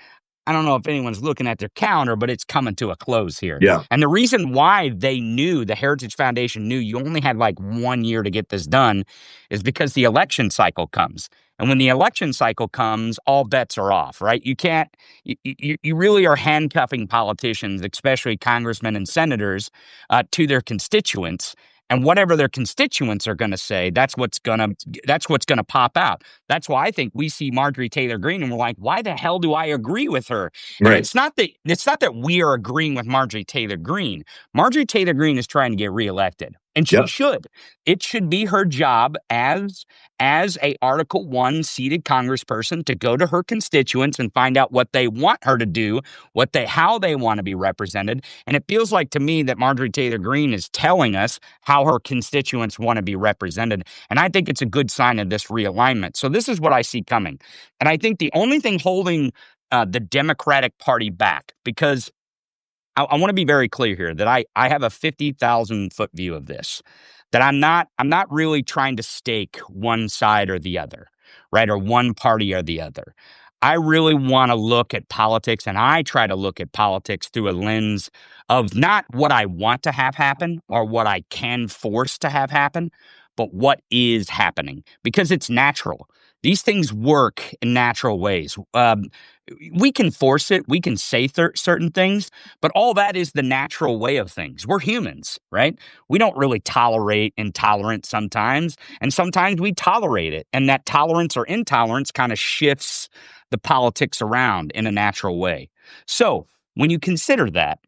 I don't know if anyone's looking at their calendar, but it's coming to a close here. Yeah. And the reason why the Heritage Foundation knew you only had like 1 year to get this done is because the election cycle comes. And when the election cycle comes, all bets are off, right? You really are handcuffing politicians, especially congressmen and senators, to their constituents. And whatever their constituents are going to say, that's what's going to pop out. That's why I think we see Marjorie Taylor Greene and we're like, why the hell do I agree with her? And Right. it's not that we are agreeing with Marjorie Taylor Greene. Marjorie Taylor Greene is trying to get reelected, and she Yep. should. It should be her job as a Article 1 seated congressperson to go to her constituents and find out what they want her to do, how they want to be represented. And it feels like to me that Marjorie Taylor Greene is telling us how her constituents want to be represented. And I think it's a good sign of this realignment. So this is what I see coming. And I think the only thing holding the Democratic Party back, because I want to be very clear here that I have a 50,000 foot view of this. that I'm not really trying to stake one side or the other, right? Or one party or the other. I really want to look at politics, and I try to look at politics through a lens of not what I want to have happen or what I can force to have happen, but what is happening, because it's natural. These things work in natural ways. We can force it. We can say certain things, but all that is the natural way of things. We're humans, right? We don't really tolerate intolerance sometimes, and sometimes we tolerate it. And that tolerance or intolerance kind of shifts the politics around in a natural way. So when you consider that,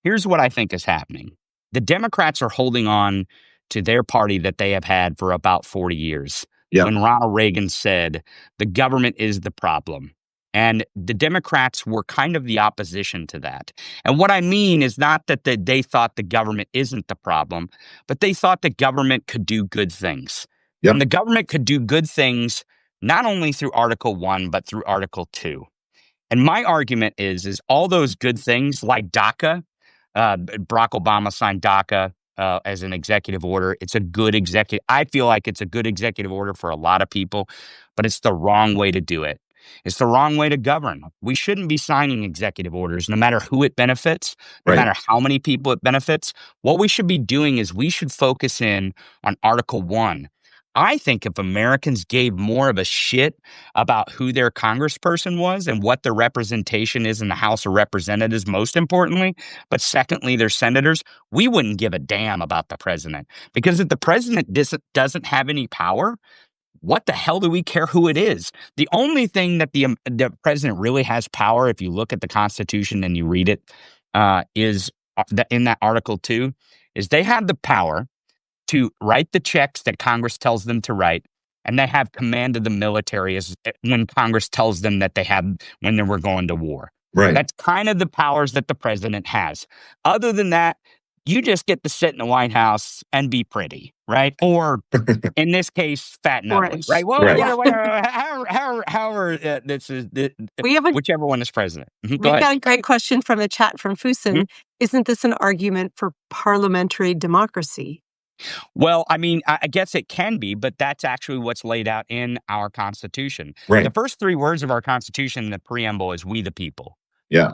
here's what I think is happening. The Democrats are holding on to their party that they have had for about 40 years. Yeah. When Ronald Reagan said, the government is the problem. And the Democrats were kind of the opposition to that. And what I mean is not that they thought the government isn't the problem, but they thought the government could do good things. Yep. And the government could do good things not only through Article 1, but through Article 2. And my argument is all those good things like DACA, Barack Obama signed DACA as an executive order. It's a good executive. I feel like it's a good executive order for a lot of people, but it's the wrong way to do it. It's the wrong way to govern. We shouldn't be signing executive orders, no matter who it benefits, no matter how many people it benefits. What we should be doing is we should focus in on Article 1. I think if Americans gave more of a shit about who their congressperson was and what their representation is in the House of Representatives, most importantly, but secondly, their senators, we wouldn't give a damn about the president. Because if the president doesn't have any power, what the hell do we care who it is? The only thing that the president really has power, if you look at the Constitution and you read it, is in that Article 2, is they have the power to write the checks that Congress tells them to write, and they have command of the military as when Congress tells them that they have when they were going to war. Right. That's kind of the powers that the president has. Other than that, you just get to sit in the White House and be pretty, right? Or in this case, fat and ugly, right? Well, however, this is whichever one is president. We got a great question from the chat from Fusen. Mm-hmm. Isn't this an argument for parliamentary democracy? Well, I mean, I guess it can be, but that's actually what's laid out in our Constitution. Right. The first three words of our Constitution in the preamble is "We the people." Yeah.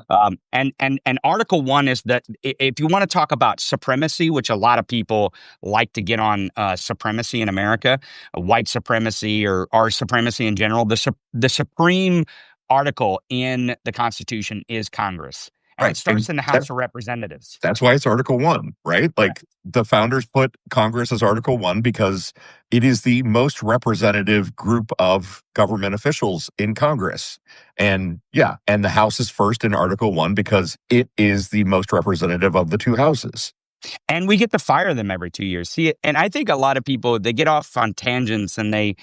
And Article 1 is that if you want to talk about supremacy, which a lot of people like to get on supremacy in America, white supremacy or supremacy in general, the supreme article in the Constitution is Congress. And it starts in the House of Representatives. That's why it's Article 1, right? Like the founders put Congress as Article 1 because it is the most representative group of government officials in Congress. And and the House is first in Article 1 because it is the most representative of the two houses. And we get to fire them every 2 years. See, and I think a lot of people, they get off on tangents and they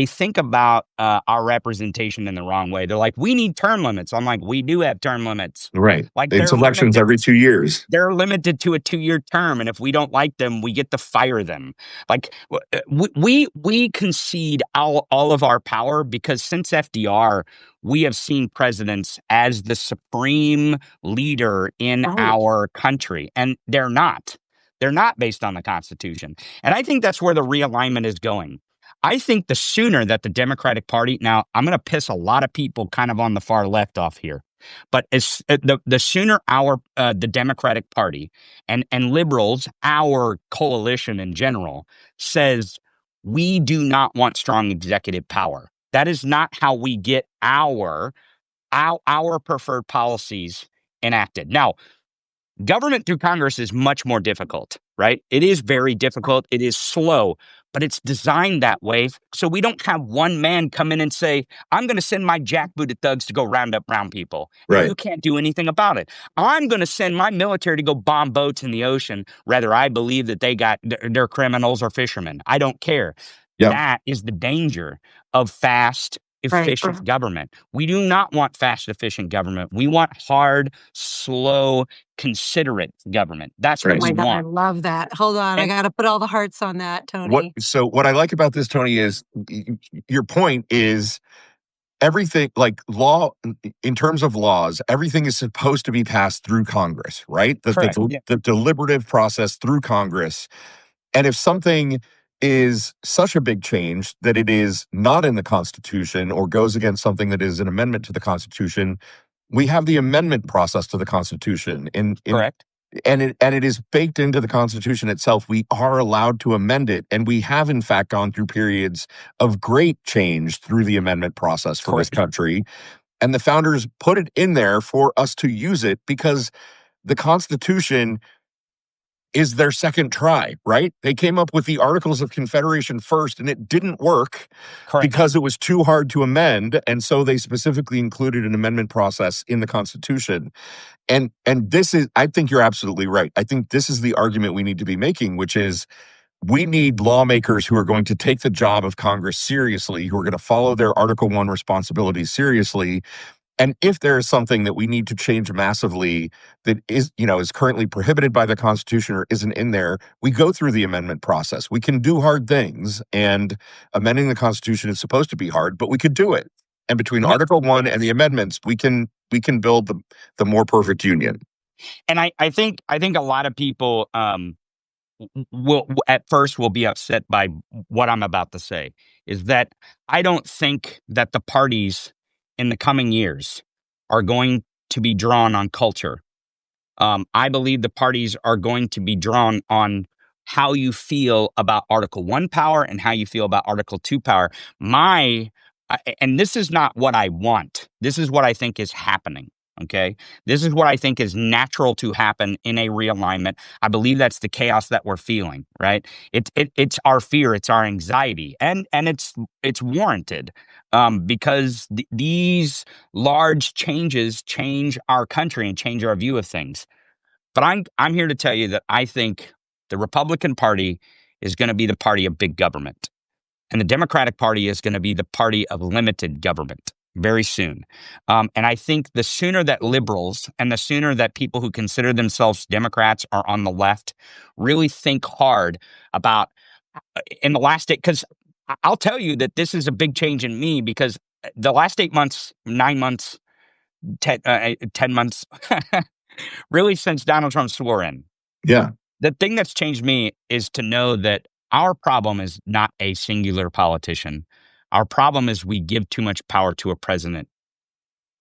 think about our representation in the wrong way. They're like, we need term limits. I'm like, we do have term limits. Right. Like it's elections every 2 years. They're limited to a 2-year term. And if we don't like them, we get to fire them. Like we concede all of our power because since FDR, we have seen presidents as the supreme leader in our country, and they're not. They're not based on the Constitution. And I think that's where the realignment is going. I think the sooner that the Democratic Party, now I'm going to piss a lot of people kind of on the far left off here, but as the sooner the Democratic Party and liberals, our coalition in general, says we do not want strong executive power. That is not how we get our preferred policies enacted. Now, government through Congress is much more difficult, right? It is very difficult. It is slow, but it's designed that way so we don't have one man come in and say, I'm going to send my jackbooted thugs to go round up brown people. Right. You can't do anything about it. I'm going to send my military to go bomb boats in the ocean, whether I believe that they're criminals or fishermen. I don't care. Yep. That is the danger of fast, efficient government. We do not want fast, efficient government. We want hard, slow, considerate government. That's what we want. I love that. Hold on. I got to put all the hearts on that, Tony. What I like about this, Tony, is your point is everything, like law, in terms of laws, everything is supposed to be passed through Congress, right? The deliberative process through Congress. And if something is such a big change that it is not in the Constitution or goes against something that is an amendment to the Constitution, we have the amendment process to the Constitution. Correct. And it is baked into the Constitution itself. We are allowed to amend it. And we have, in fact, gone through periods of great change through the amendment process for this country. And the founders put it in there for us to use it because the Constitution is their second try, right? They came up with the Articles of Confederation first, and it didn't work because it was too hard to amend. And so they specifically included an amendment process in the Constitution. And this is, I think you're absolutely right. I think this is the argument we need to be making, which is we need lawmakers who are going to take the job of Congress seriously, who are going to follow their Article 1 responsibilities seriously. And if there is something that we need to change massively that is currently prohibited by the Constitution or isn't in there, we go through the amendment process. We can do hard things, and amending the Constitution is supposed to be hard, but we could do it. And between Article 1 and the amendments, we can build the more perfect union. And I think a lot of people will at first will be upset by what I'm about to say, is that I don't think that the parties in the coming years are going to be drawn on culture. I believe the parties are going to be drawn on how you feel about Article 1 power and how you feel about Article 2 power. And this is not what I want. This is what I think is happening. Okay. This is what I think is natural to happen in a realignment. I believe that's the chaos that we're feeling, right? It's our fear, it's our anxiety, and it's warranted, because these large changes change our country and change our view of things. But I'm here to tell you that I think the Republican Party is going to be the party of big government, and the Democratic Party is going to be the party of limited government very soon. And I think the sooner that liberals and the sooner that people who consider themselves Democrats are on the left really think hard about in the last 8, because I'll tell you that this is a big change in me, because the last 8 months, 9 months, 10 months, really since Donald Trump swore in. Yeah. The thing that's changed me is to know that our problem is not a singular politician. Our problem is we give too much power to a president.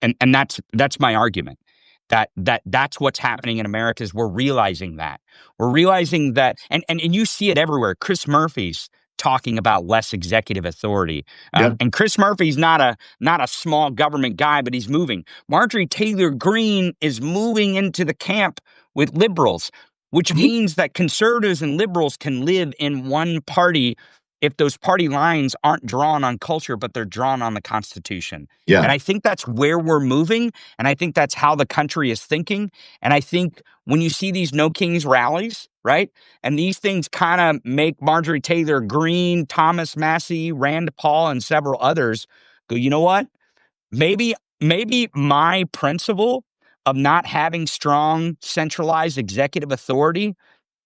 And that's my argument. That's what's happening in America, is we're realizing that. We're realizing that, and you see it everywhere. Chris Murphy's talking about less executive authority. And Chris Murphy's not a small government guy, but he's moving. Marjorie Taylor Greene is moving into the camp with liberals, which means that conservatives and liberals can live in one party if those party lines aren't drawn on culture, but they're drawn on the Constitution. Yeah. And I think that's where we're moving. And I think that's how the country is thinking. And I think when you see these No Kings rallies, right? And these things kind of make Marjorie Taylor Greene, Thomas Massey, Rand Paul, and several others go, you know what? Maybe my principle of not having strong centralized executive authority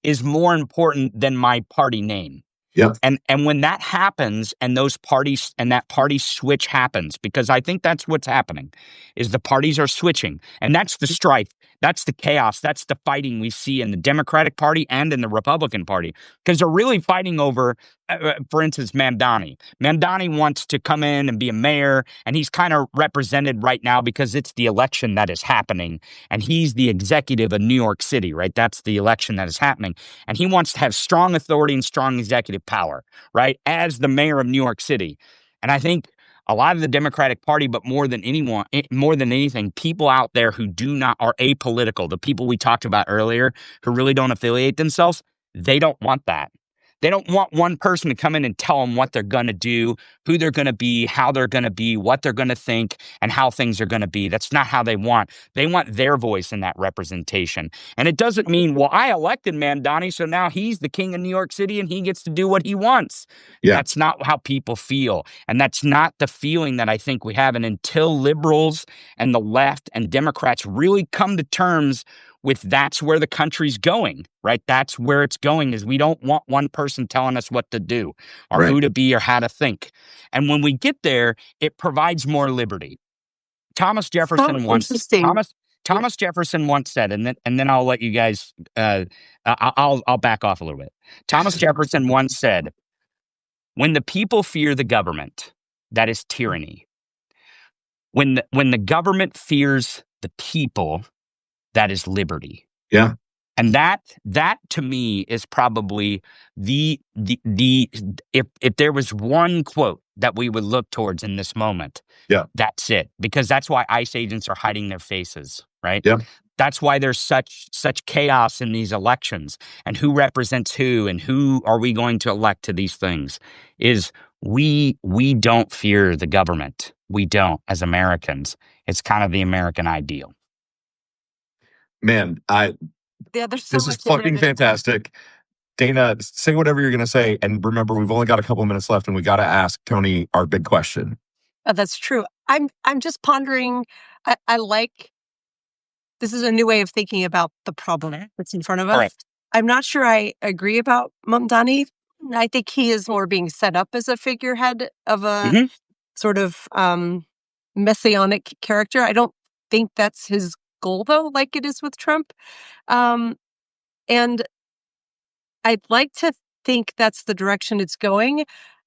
is more important than my party name. Yeah. And when that happens, and those parties and that party switch happens, because I think that's what's happening, is the parties are switching, and that's the strife, that's the chaos, that's the fighting we see in the Democratic Party and in the Republican Party, because they're really fighting over, for instance, Mamdani. Mamdani wants to come in and be a mayor, and he's kind of represented right now because it's the election that is happening, and he's the executive of New York City, right? That's the election that is happening, and he wants to have strong authority and strong executive power, right, as the mayor of New York City. And I think a lot of the Democratic Party, but more than anything, people out there who are apolitical, the people we talked about earlier, who really don't affiliate themselves, they don't want that. They don't want one person to come in and tell them what they're going to do, who they're going to be, how they're going to be, what they're going to think, and how things are going to be. That's not how they want. They want their voice in that representation. And it doesn't mean, well, I elected Mamdani, so now he's the king of New York City and he gets to do what he wants. Yeah. That's not how people feel. And that's not the feeling that I think we have. And until liberals and the left and Democrats really come to terms with that's where the country's going, right? That's where it's going, is we don't want one person telling us what to do or who to be or how to think. And when we get there, it provides more liberty. Thomas Jefferson Thomas Jefferson once said, and then I'll let you guys. I'll back off a little bit. Thomas Jefferson once said, "When the people fear the government, that is tyranny. When the government fears the people, that is liberty." Yeah. And that to me is probably the if there was one quote that we would look towards in this moment, Yeah. that's it. Because that's why ICE agents are hiding their faces, right? Yeah. That's why there's such chaos in these elections, and who represents who, and who are we going to elect to these things. Is we don't fear the government. We don't, as Americans. It's kind of the American ideal. Man, Yeah, there's so this is much in there fucking that fantastic. Dana, say whatever you're going to say. And remember, we've only got a couple minutes left and we got to ask Tony our big question. that's true. I'm just pondering. I like this is a new way of thinking about the problem that's in front of us. Correct. I'm not sure I agree about Mamdani. I think he is more being set up as a figurehead of a Mhm. sort of messianic character. I don't think that's his goal, though, like it is with Trump. And I'd like to think that's the direction it's going.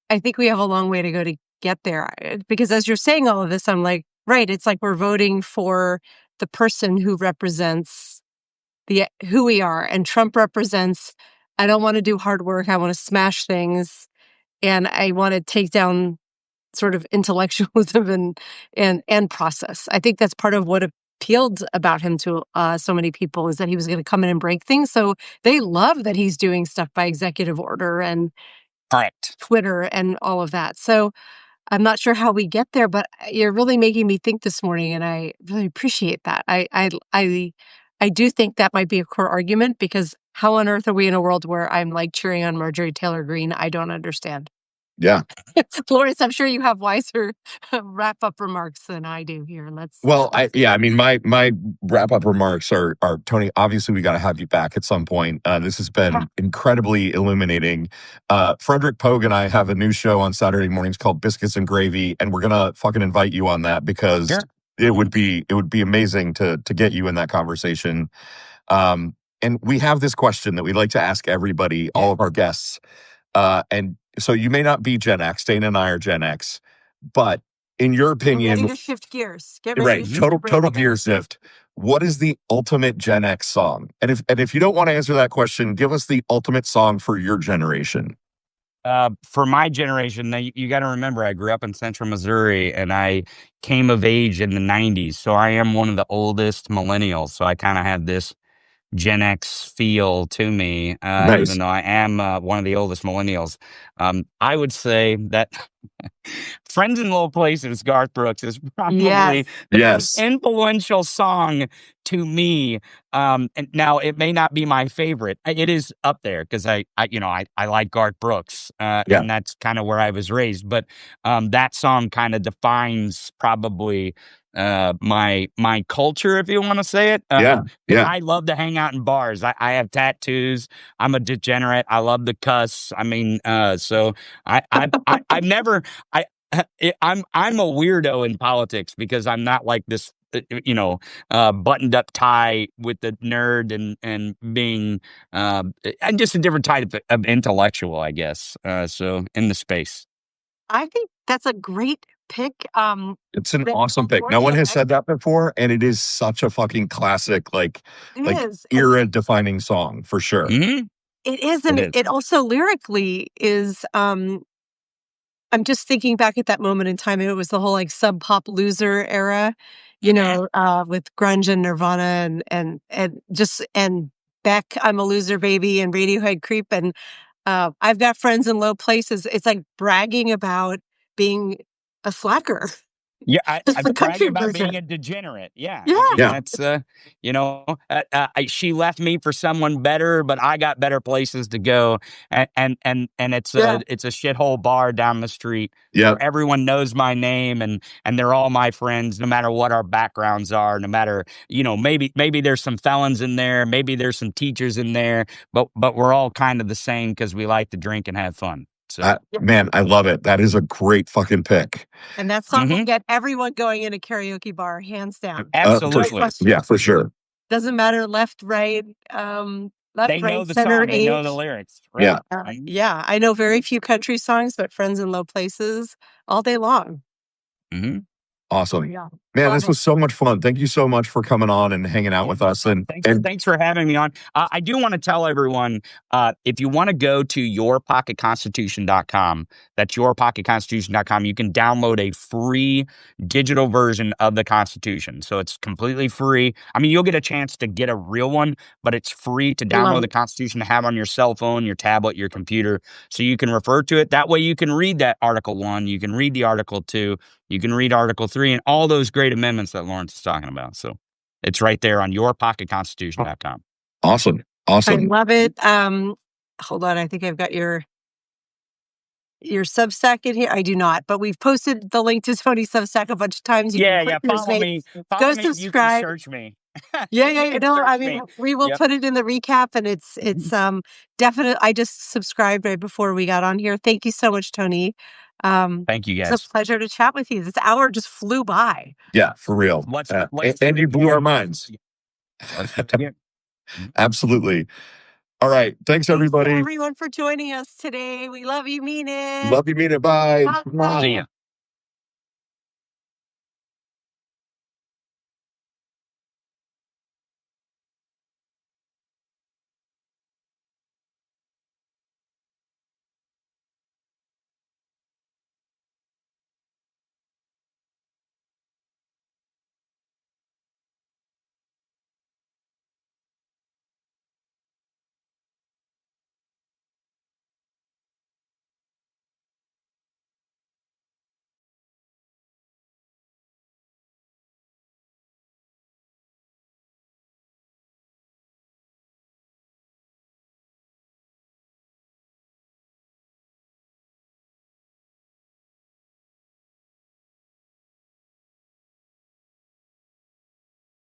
I think we have a long way to go to get there. Because as you're saying all of this, I'm like, right, it's like we're voting for the person who represents who we are. And Trump represents, I don't want to do hard work. I want to smash things. And I want to take down sort of intellectualism and process. I think that's part of what appealed about him to so many people, is that he was going to come in and break things. So they love that he's doing stuff by executive order and Correct. Twitter and all of that. So I'm not sure how we get there, but you're really making me think this morning, and I really appreciate that. I do think that might be a core argument, because how on earth are we in a world where I'm like cheering on Marjorie Taylor Greene? I don't understand. Yeah. Lawrence, I'm sure you have wiser wrap-up remarks than I do here. Well, I mean, my wrap-up remarks are Tony, obviously we got to have you back at some point. This has been incredibly illuminating. Frederick Pogue and I have a new show on Saturday mornings called Biscuits and Gravy, and we're gonna fucking invite you on that, because Sure. it would be amazing to get you in that conversation. And we have this question that we like to ask everybody, all of our guests. And so you may not be Gen X. Dana and I are Gen X, but in your opinion, ready to shift gears. Get ready right? to shift Total gear shift. What is the ultimate Gen X song? And if you don't want to answer that question, give us the ultimate song for your generation. For my generation, now you got to remember, I grew up in Central Missouri, and I came of age in the '90s. So I am one of the oldest millennials. So I kind of have this Gen X feel to me, Nice. even though I am one of the oldest millennials. I would say that Friends in Low Places, Garth Brooks, is probably the most influential song to me. And now it may not be my favorite. It is up there because I like Garth Brooks, and that's kind of where I was raised. But that song kind of defines probably my culture, if you want to say it. I love to hang out in bars. I have tattoos. I'm a degenerate. I love to cuss. I mean, so I've never I'm a weirdo in politics, because I'm not like this buttoned up tie with the nerd and being I'm just a different type of intellectual, I guess. So in the space. I think that's a great pick. It's an awesome pick. No one has said that before, and it is such a fucking classic, like era defining song for sure. Mm-hmm. It is, and it also lyrically is. I'm just thinking back at that moment in time. It was the whole like sub pop loser era, with grunge and Nirvana and Beck, I'm a Loser Baby, and Radiohead Creep, and I've got friends in low places. It's like bragging about being a slacker. Yeah, I'm bragging about version. being a degenerate. Yeah, Yeah. I mean, that's she left me for someone better, but I got better places to go, and it's a shithole bar down the street. Yeah, where everyone knows my name, and they're all my friends, no matter what our backgrounds are, no matter maybe there's some felons in there, maybe there's some teachers in there, but we're all kind of the same because we like to drink and have fun. So, Man, I love it. That is a great fucking pick. And that song will get everyone going in a karaoke bar, hands down. absolutely. Yeah, for sure. Doesn't matter left, right, left, They know right, the center, song. They know age. the lyrics. Right? Yeah. Yeah, I know very few country songs, but Friends in Low Places all day long. Mm-hmm. Awesome. Yeah. Man, this was so much fun. Thank you so much for coming on and hanging out with us. And Thanks for having me on. I do want to tell everyone, if you want to go to yourpocketconstitution.com, that's yourpocketconstitution.com, you can download a free digital version of the Constitution. So it's completely free. I mean, you'll get a chance to get a real one, but it's free to download the Constitution to have on your cell phone, your tablet, your computer, so you can refer to it. That way you can read that Article 1, you can read the Article 2, you can read Article 3, and all those great amendments that Lawrence is talking about. So it's right there on yourpocketconstitution.com. Awesome. I love it. Hold on, I think I've got your Substack in here. I do not, but we've posted the link to Tony's Substack a bunch of times. Yeah. Follow me. Go me. subscribe. You can search me. Yeah. No, I mean, we will put it in the recap, and it's definite. I just subscribed right before we got on here. Thank you so much, Tony. Thank you, guys. It's a pleasure to chat with you. This hour just flew by. Yeah, for real. And you blew our minds. Absolutely. All right. Thanks, everybody. Thanks, everyone, for joining us today. We love you, mean it. Love you, mean it. Bye. See ya.